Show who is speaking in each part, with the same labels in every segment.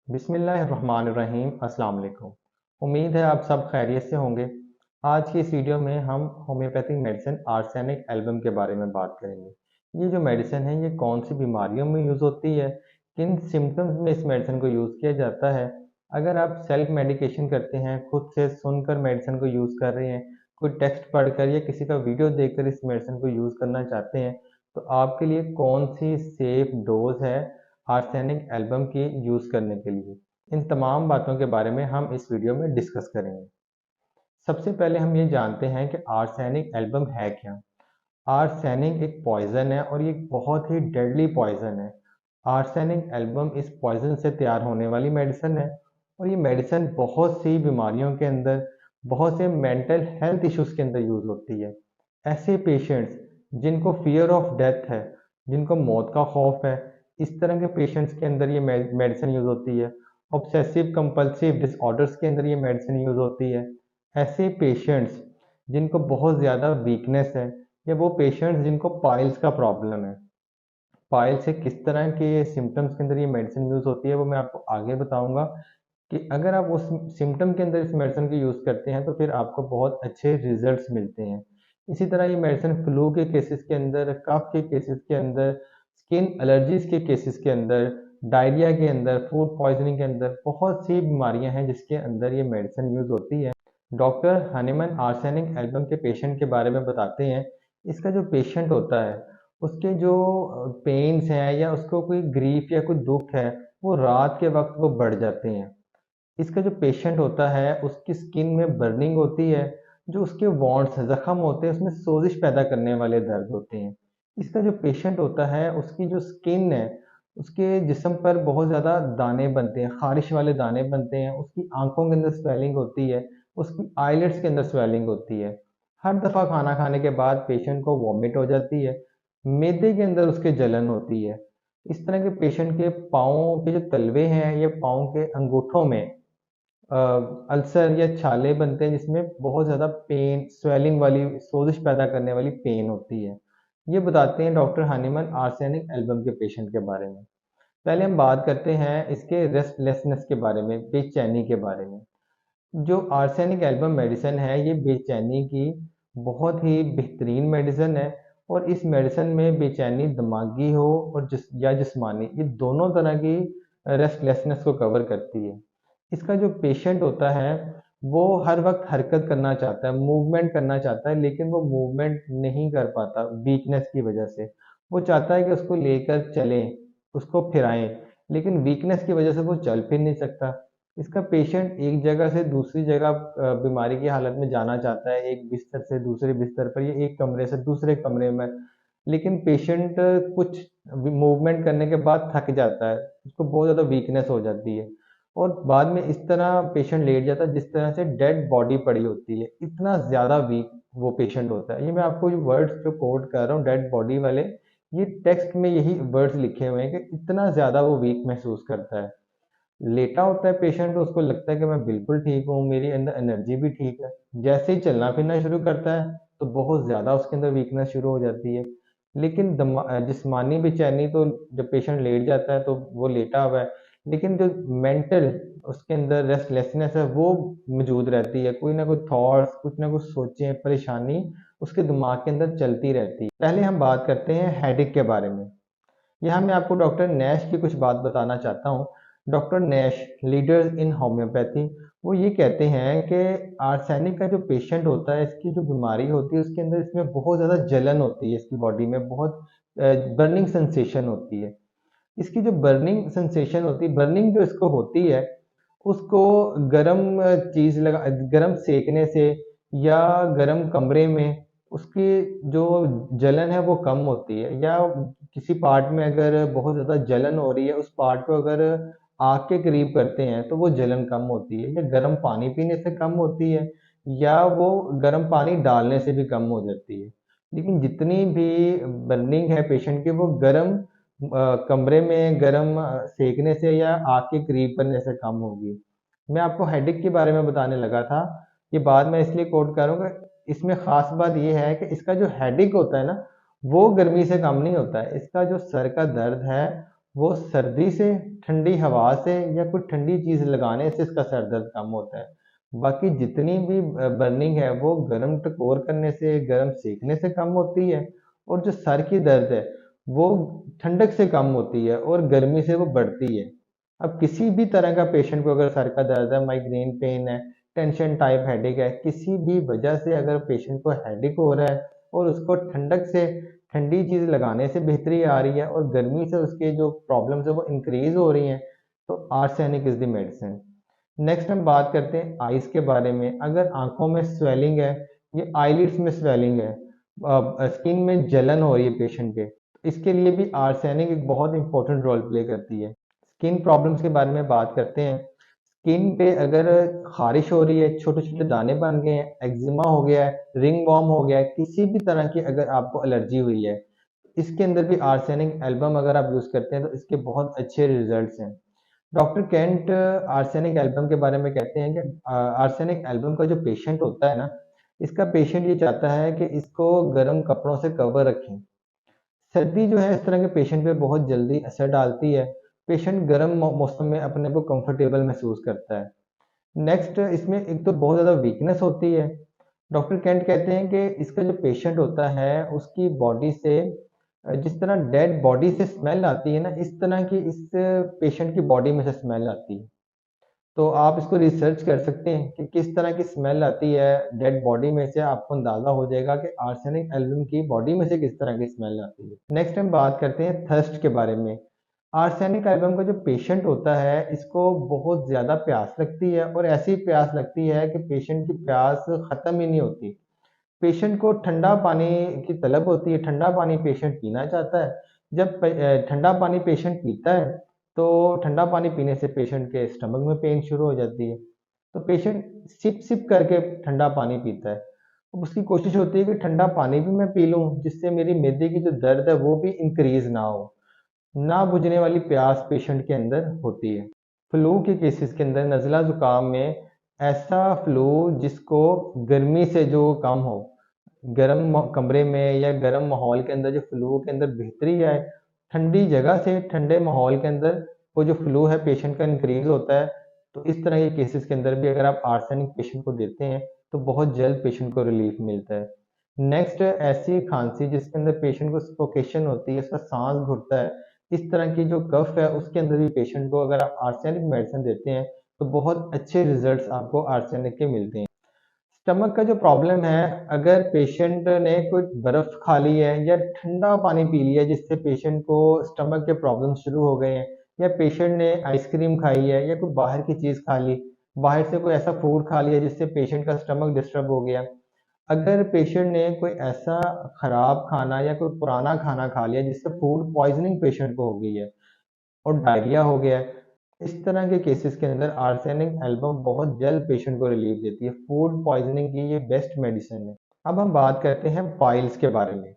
Speaker 1: बिस्मिल्लाहिर्रहमानिर्रहीम। अस्सलाम वालेकुम। उम्मीद है आप सब खैरियत से होंगे। आज की इस वीडियो में हम होम्योपैथिक मेडिसिन आर्सेनिक एल्बम के बारे में बात करेंगे। ये जो मेडिसिन है ये कौन सी बीमारियों में यूज़ होती है, किन सिम्टम्स में इस मेडिसिन को यूज़ किया जाता है। अगर आप सेल्फ मेडिकेशन करते हैं, खुद से सुनकर मेडिसिन को यूज़ कर रहे हैं, कोई टेक्स्ट पढ़कर या किसी का वीडियो देखकर इस मेडिसिन को यूज़ करना चाहते हैं, तो आपके लिए कौन सी सेफ डोज है आर्सेनिक एल्बम की यूज़ करने के लिए। इन तमाम बातों के बारे में हम इस वीडियो में डिस्कस करेंगे। सबसे पहले हम ये जानते हैं कि आर्सेनिक एल्बम है क्या। आर्सेनिक एक पॉइज़न है और ये एक बहुत ही डेडली पॉइज़न है। आर्सेनिक एल्बम इस पॉइज़न से तैयार होने वाली मेडिसिन है और ये मेडिसिन बहुत सी बीमारियों के अंदर, बहुत से मेंटल हेल्थ इश्यूज़ के अंदर यूज़ होती है। ऐसे पेशेंट्स जिनको फ़ियर ऑफ डेथ है, जिनको मौत का खौफ है, इस तरह के पेशेंट्स के अंदर ये मेडिसिन यूज़ होती है। ऑब्सेसिव कंपल्सिव डिसऑर्डर्स के अंदर ये मेडिसिन यूज़ होती है। ऐसे पेशेंट्स जिनको बहुत ज़्यादा वीकनेस है, या वो पेशेंट्स जिनको पाइल्स का प्रॉब्लम है। पाइल्स से किस तरह के सिम्टम्स के अंदर ये मेडिसिन यूज़ होती है वो मैं आपको आगे बताऊंगा कि अगर आप उस सिम्टम के अंदर इस मेडिसिन को यूज़ करते हैं तो फिर आपको बहुत अच्छे रिजल्ट्स मिलते हैं। इसी तरह ये मेडिसिन फ्लू के केसेस के अंदर, कफ के केसेस के अंदर, स्किन एलर्जीज के केसेस के अंदर, डायरिया के अंदर, फूड पॉइजनिंग के अंदर बहुत सी बीमारियां हैं जिसके अंदर ये मेडिसिन यूज़ होती है। डॉक्टर हनीमन आर्सेनिक एल्बम के पेशेंट के बारे में बताते हैं। इसका जो पेशेंट होता है उसके जो पेन्स हैं या उसको कोई ग्रीफ या कोई दुख है, वो रात के वक्त वो बढ़ जाते हैं। इसका जो पेशेंट होता है उसकी स्किन में बर्निंग होती है, जो उसके वॉन्ट्स जख्म होते हैं उसमें सोजिश पैदा करने वाले दर्द होते हैं। इसका जो पेशेंट होता है उसकी जो स्किन है, उसके जिस्म पर बहुत ज़्यादा दाने बनते हैं, खारिश वाले दाने बनते हैं, उसकी आंखों के अंदर स्वेलिंग होती है, उसकी आईलिड्स के अंदर स्वेलिंग होती है। हर दफ़ा खाना खाने के बाद पेशेंट को वॉमिट हो जाती है, मैदे के अंदर उसके जलन होती है। इस तरह के पेशेंट के पाँव के जो तलवे हैं या पाँव के अंगूठों में अल्सर या छाले बनते हैं जिसमें बहुत ज़्यादा पेन, स्वेलिंग वाली, सोजिश पैदा करने वाली पेन होती है। ये बताते हैं डॉक्टर हनीमन आर्सेनिक एल्बम के पेशेंट के बारे में। पहले हम बात करते हैं इसके रेस्टलेसनेस के बारे में, बेचैनी के बारे में। जो आर्सेनिक एल्बम मेडिसिन है ये बेचैनी की बहुत ही बेहतरीन मेडिसिन है और इस मेडिसिन में बेचैनी दिमागी हो और या जिस्मानी, ये दोनों तरह की रेस्टलेसनेस को कवर करती है। इसका जो पेशेंट होता है वो हर वक्त हरकत करना चाहता है, मूवमेंट करना चाहता है, लेकिन वो मूवमेंट नहीं कर पाता वीकनेस की वजह से। वो चाहता है कि उसको लेकर चलें, उसको फिराएं, लेकिन वीकनेस की वजह से वो चल फिर नहीं सकता। इसका पेशेंट एक जगह से दूसरी जगह बीमारी की हालत में जाना चाहता है, एक बिस्तर से दूसरे बिस्तर पर या एक कमरे से दूसरे कमरे में, लेकिन पेशेंट कुछ मूवमेंट करने के बाद थक जाता है, उसको बहुत ज़्यादा वीकनेस हो जाती है और बाद में इस तरह पेशेंट लेट जाता है जिस तरह से डेड बॉडी पड़ी होती है। इतना ज़्यादा वीक वो पेशेंट होता है। ये मैं आपको जो वर्ड्स जो कोट कर रहा हूँ डेड बॉडी वाले, ये टेक्स्ट में यही वर्ड्स लिखे हुए हैं कि इतना ज़्यादा वो वीक महसूस करता है। लेटा होता है पेशेंट तो उसको लगता है कि मैं बिल्कुल ठीक हूँ, मेरी अंदर एनर्जी भी ठीक है। जैसे ही चलना फिरना शुरू करता है तो बहुत ज़्यादा उसके अंदर वीकनेस शुरू हो जाती है। लेकिन जिस्मानी बेचैनी तो जब पेशेंट लेट जाता है तो वो लेटा हुआ है, लेकिन जो मेंटल उसके अंदर रेस्टलेसनेस है वो मौजूद रहती है। कोई ना कोई थॉट्स, कुछ ना कुछ सोचें, परेशानी उसके दिमाग के अंदर चलती रहती है। पहले हम बात करते हैं हेडेक के बारे में। यहाँ मैं आपको डॉक्टर नैश की कुछ बात बताना चाहता हूँ। Doctor Nash, leaders in homeopathy, वो ये कहते हैं कि आर्सेनिक का जो पेशेंट होता है, इसकी जो बीमारी होती है उसके अंदर इसमें बहुत ज़्यादा जलन होती है, इसकी बॉडी में बहुत बर्निंग सेंसेशन होती है। इसकी जो बर्निंग सेंसेशन होती है, बर्निंग जो इसको होती है, उसको गरम चीज़ लगा, गरम सेकने से या गरम कमरे में उसकी जो जलन है वो कम होती है। या किसी पार्ट में अगर बहुत ज़्यादा जलन हो रही है, उस पार्ट को अगर आग के करीब करते हैं तो वो जलन कम होती है, या गर्म पानी पीने से कम होती है, या वो गर्म पानी डालने से भी कम हो जाती है। लेकिन जितनी भी बर्निंग है पेशेंट की वो गर्म कमरे में गर्म सेकने से या आग के करीब करने से कम होगी। मैं आपको हेडेक के बारे में बताने लगा था, ये बात मैं इसलिए कोट करूँगा, इसमें ख़ास बात ये है कि इसका जो हेडेक होता है ना, वो गर्मी से कम नहीं होता है। इसका जो सर का दर्द है वो सर्दी से, ठंडी हवा से या कोई ठंडी चीज़ लगाने से इसका सर दर्द कम होता है। बाकी जितनी भी बर्निंग है वो गर्म टकोर करने से, गर्म सेकने से कम होती है, और जो सर की दर्द है वो ठंडक से कम होती है और गर्मी से वो बढ़ती है। अब किसी भी तरह का पेशेंट को अगर सर का दर्द है, माइग्रेन पेन है, टेंशन टाइप हेडेक है, किसी भी वजह से अगर पेशेंट को हेडेक हो रहा है और उसको ठंडक से, ठंडी चीज़ लगाने से बेहतरी आ रही है और गर्मी से उसके जो प्रॉब्लम्स है वो इंक्रीज हो रही हैं, तो arsenic is the medicine. Next हम बात करते हैं आइज़ के बारे में। अगर आंखों में स्वेलिंग है, ये आईलिड्स में स्वेलिंग है, स्किन में जलन हो रही है पेशेंट के, तो इसके लिए भी आर्सेनिक एक बहुत इंपॉर्टेंट रोल प्ले करती है। स्किन प्रॉब्लम्स के बारे में बात करते हैं। स्किन पे अगर खारिश हो रही है, छोटे छोटे दाने बन गए हैं, एक्जिमा हो गया है, रिंग वॉर्म हो गया है, किसी भी तरह की अगर आपको एलर्जी हुई है, इसके अंदर भी आर्सेनिक एल्बम अगर आप यूज़ करते हैं तो इसके बहुत अच्छे रिजल्ट्स हैं। डॉक्टर केंट आर्सेनिक एल्बम के बारे में कहते हैं कि आर्सेनिक एल्बम का जो पेशेंट होता है ना, इसका पेशेंट ये चाहता है कि इसको गर्म कपड़ों से कवर रखें। सर्दी जो है इस तरह के पेशेंट पे बहुत जल्दी असर डालती है। पेशेंट गर्म मौसम में अपने को कंफर्टेबल महसूस करता है। नेक्स्ट इसमें एक तो बहुत ज़्यादा वीकनेस होती है। डॉक्टर केंट कहते हैं कि इसका जो पेशेंट होता है उसकी बॉडी से जिस तरह डेड बॉडी से स्मेल आती है ना, इस तरह की इस पेशेंट की बॉडी में से स्मेल आती है। तो आप इसको रिसर्च कर सकते हैं कि किस तरह की स्मेल आती है डेड बॉडी में से, आपको अंदाज़ा हो जाएगा कि आर्सेनिक एल्बम की बॉडी में से किस तरह की स्मेल आती है। नेक्स्ट हम बात करते हैं थर्स्ट के बारे में। आर्सेनिक एल्बम का जो पेशेंट होता है इसको बहुत ज़्यादा प्यास लगती है, और ऐसी प्यास लगती है कि पेशेंट की प्यास ख़त्म ही नहीं होती। पेशेंट को ठंडा पानी की तलब होती है, ठंडा पानी पेशेंट पीना चाहता है। जब ठंडा पानी पेशेंट पीता है तो ठंडा पानी पीने से पेशेंट के स्टमक में पेन शुरू हो जाती है। तो पेशेंट सिप सिप करके ठंडा पानी पीता है। अब उसकी कोशिश होती है कि ठंडा पानी भी मैं पी लूँ जिससे मेरी मैदे की जो दर्द है वो भी इंक्रीज ना हो। ना बुझने वाली प्यास पेशेंट के अंदर होती है। फ्लू के केसेस के अंदर, नज़ला ज़ुकाम में, ऐसा फ्लू जिसको गर्मी से जो कम हो, गर्म कमरे में या गर्म माहौल के अंदर जो फ्लू के अंदर बेहतरी आए, ठंडी जगह से ठंडे माहौल के अंदर वो जो फ्लू है पेशेंट का इंक्रीज होता है। तो इस तरह के केसेस के अंदर भी अगर आप आर्सेनिक पेशेंट को देते हैं तो बहुत जल्द पेशेंट को रिलीफ मिलता है। नेक्स्ट ऐसी खांसी जिसके अंदर पेशेंट को सफोकेशन होती है, उसका सांस घुटता है, इस तरह की जो कफ है उसके अंदर भी पेशेंट को अगर आप आर्सेनिक मेडिसिन देते हैं तो बहुत अच्छे रिजल्ट्स आपको आर्सेनिक के मिलते हैं। स्टमक का जो प्रॉब्लम है, अगर पेशेंट ने कोई बर्फ खा ली है या ठंडा पानी पी लिया जिससे पेशेंट को स्टमक के प्रॉब्लम शुरू हो गए हैं, या पेशेंट ने आइसक्रीम खाई है या कोई बाहर की चीज़ खा ली, बाहर से कोई ऐसा फूड खा लिया जिससे पेशेंट का स्टमक डिस्टर्ब हो गया, अगर पेशेंट ने कोई ऐसा खराब खाना या कोई पुराना खाना खा लिया जिससे फूड पॉइजनिंग पेशेंट को हो गई है और डायरिया हो गया है, इस तरह के केसेस के अंदर आर्सेनिक एल्बम बहुत जल्द पेशेंट को रिलीफ देती है। फूड पॉइजनिंग की ये बेस्ट मेडिसिन है। अब हम बात करते हैं पाइल्स के बारे में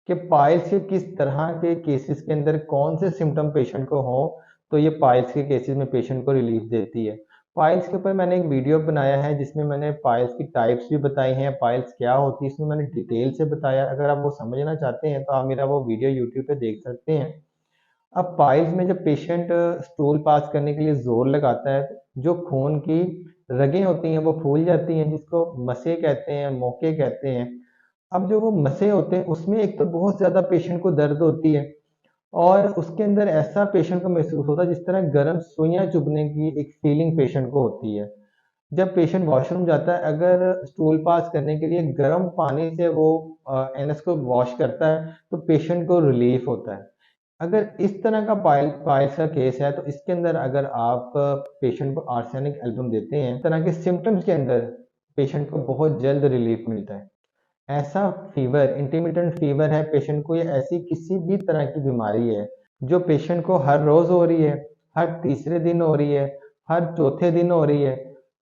Speaker 1: कि पाइल्स के किस तरह के केसेस के अंदर कौन से सिम्टम पेशेंट को हो तो ये पाइल्स के केसेस में पेशेंट को रिलीफ देती है। पाइल्स के ऊपर मैंने एक वीडियो बनाया है जिसमें मैंने पाइल्स की टाइप्स भी बताई हैं, पाइल्स क्या होती है इसमें मैंने डिटेल से बताया। अगर आप वो समझना चाहते हैं तो आप मेरा वो वीडियो यूट्यूब पे देख सकते हैं। अब पाइल्स में जब पेशेंट स्टूल पास करने के लिए जोर लगाता है, जो खून की रगें होती हैं वो फूल जाती हैं, जिसको मसे कहते हैं, मोके कहते हैं। अब जो वो मसे होते हैं उसमें एक तो बहुत ज़्यादा पेशेंट को दर्द होती है, और उसके अंदर ऐसा पेशेंट को महसूस होता है जिस तरह गर्म सुइयां चुभने की एक फीलिंग पेशेंट को होती है। जब पेशेंट वॉशरूम जाता है, अगर स्टूल पास करने के लिए गर्म पानी से वो एनस को वॉश करता है तो पेशेंट को रिलीफ होता है। अगर इस तरह का पाइल्स का केस है तो इसके अंदर अगर आप पेशेंट को आर्सेनिक एल्बम देते हैं, इस तरह के सिम्टम्स के अंदर पेशेंट को बहुत जल्द रिलीफ मिलता है। ऐसा फीवर, इंटरमिटेंट फीवर है पेशेंट को, या ऐसी किसी भी तरह की बीमारी है जो पेशेंट को हर रोज हो रही है, हर तीसरे दिन हो रही है, हर चौथे दिन हो रही है,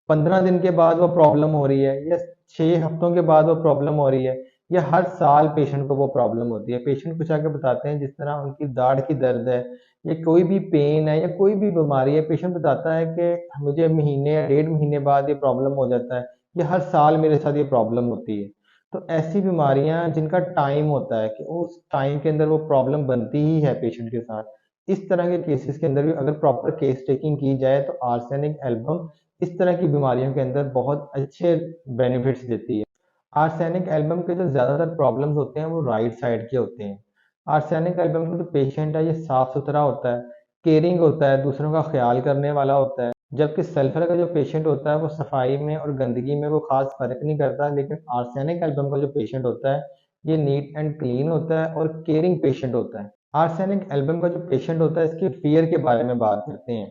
Speaker 1: 15 दिन के बाद वो प्रॉब्लम हो रही है, या 6 हफ्तों के बाद वो प्रॉब्लम हो रही है, या हर साल पेशेंट को वो प्रॉब्लम होती है। पेशेंट कुछ आके बताते हैं जिस तरह उनकी दाढ़ की दर्द है या कोई भी पेन है या कोई भी बीमारी है, पेशेंट बताता है कि मुझे महीने या 1.5 महीने बाद ये प्रॉब्लम हो जाता है, या हर साल मेरे साथ ये प्रॉब्लम होती है। तो ऐसी बीमारियां जिनका टाइम होता है कि उस टाइम के अंदर वो प्रॉब्लम बनती ही है पेशेंट के साथ, इस तरह के केसेस के अंदर भी अगर प्रॉपर केस टेकिंग की जाए तो आर्सेनिक एल्बम इस तरह की बीमारियों के अंदर बहुत अच्छे बेनिफिट्स देती है। आर्सेनिक एल्बम के जो ज़्यादातर प्रॉब्लम्स होते हैं वो राइट साइड के होते हैं। आर्सेनिक एल्बम का जो पेशेंट है ये साफ सुथरा होता है, केयरिंग होता है, दूसरों का ख्याल करने वाला होता है। जबकि सल्फर का जो पेशेंट होता है वो सफाई में और गंदगी में वो खास फर्क नहीं करता, लेकिन आर्सेनिक एल्बम का जो पेशेंट होता है ये नीट एंड क्लीन होता है और केयरिंग पेशेंट होता है। आर्सेनिक एल्बम का जो पेशेंट होता है इसके फियर के बारे में बात करते हैं।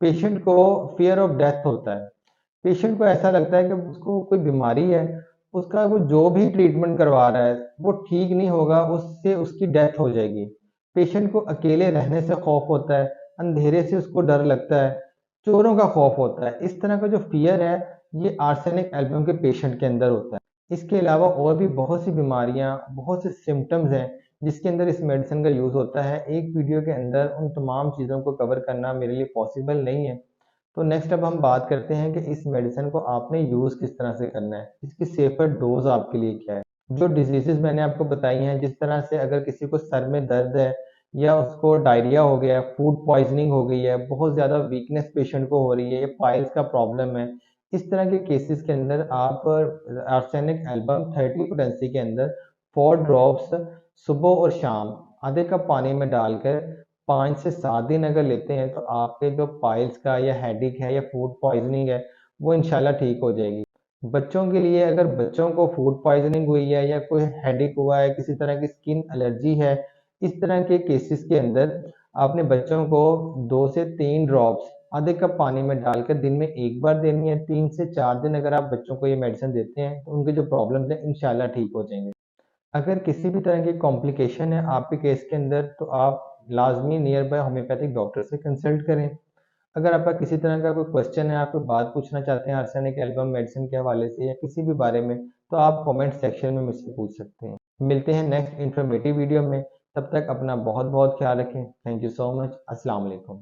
Speaker 1: पेशेंट को फियर ऑफ डेथ होता है। पेशेंट को ऐसा लगता है कि उसको कोई बीमारी है, उसका वो जो भी ट्रीटमेंट करवा रहा है वो ठीक नहीं होगा, उससे उसकी डेथ हो जाएगी। पेशेंट को अकेले रहने से खौफ होता है, अंधेरे से उसको डर लगता है, चोरों का खौफ होता है। इस तरह का जो फियर है ये आर्सेनिक एल्बम के पेशेंट के अंदर होता है। इसके अलावा और भी बहुत सी बीमारियां, बहुत से सिम्टम्स हैं जिसके अंदर इस मेडिसिन का यूज़ होता है। एक वीडियो के अंदर उन तमाम चीज़ों को कवर करना मेरे लिए पॉसिबल नहीं है। तो नेक्स्ट अब हम बात करते हैं कि इस मेडिसिन को आपने यूज़ किस तरह से करना है, इसकी सेफर डोज आपके लिए क्या है। जो डिजीजेस मैंने आपको बताई हैं, जिस तरह से अगर किसी को सर में दर्द है या उसको डायरिया हो गया है, फूड पॉइजनिंग हो गई है, बहुत ज़्यादा वीकनेस पेशेंट को हो रही है, या पाइल्स का प्रॉब्लम है, इस तरह के केसेस के अंदर आप आर्सेनिक एल्बम 30 पोटेंसी के अंदर 4 ड्रॉप्स सुबह और शाम आधे कप पानी में डालकर 5 से 7 दिन अगर लेते हैं तो आपके जो पाइल्स का या हेडेक है या फूड पॉइजनिंग है वो इंशाल्लाह ठीक हो जाएगी। बच्चों के लिए अगर बच्चों को फूड पॉइजनिंग हुई है या कोई हेडेक हुआ है, किसी तरह की स्किन एलर्जी है, इस तरह के केसेस के अंदर आपने बच्चों को 2 से 3 ड्रॉप्स आधे कप पानी में डालकर दिन में एक बार देनी है। 3 से 4 दिन अगर आप बच्चों को ये मेडिसिन देते हैं तो उनके जो प्रॉब्लम्स हैं इंशाल्लाह ठीक हो जाएंगे। अगर किसी भी तरह की कॉम्प्लिकेशन है आपके केस के अंदर तो आप लाजमी नियर बाय होम्योपैथिक डॉक्टर से कंसल्ट करें। अगर आपका किसी तरह का कोई क्वेश्चन है, आप कोई बात पूछना चाहते हैं आर्सेनिक एल्बम मेडिसिन के हवाले से या किसी भी बारे में, तो आप कमेंट सेक्शन में मुझसे पूछ सकते हैं। मिलते हैं नेक्स्ट इन्फॉर्मेटिव वीडियो में, तब तक अपना बहुत बहुत ख्याल रखें। Thank you so much. अस्सलाम वालेकुम।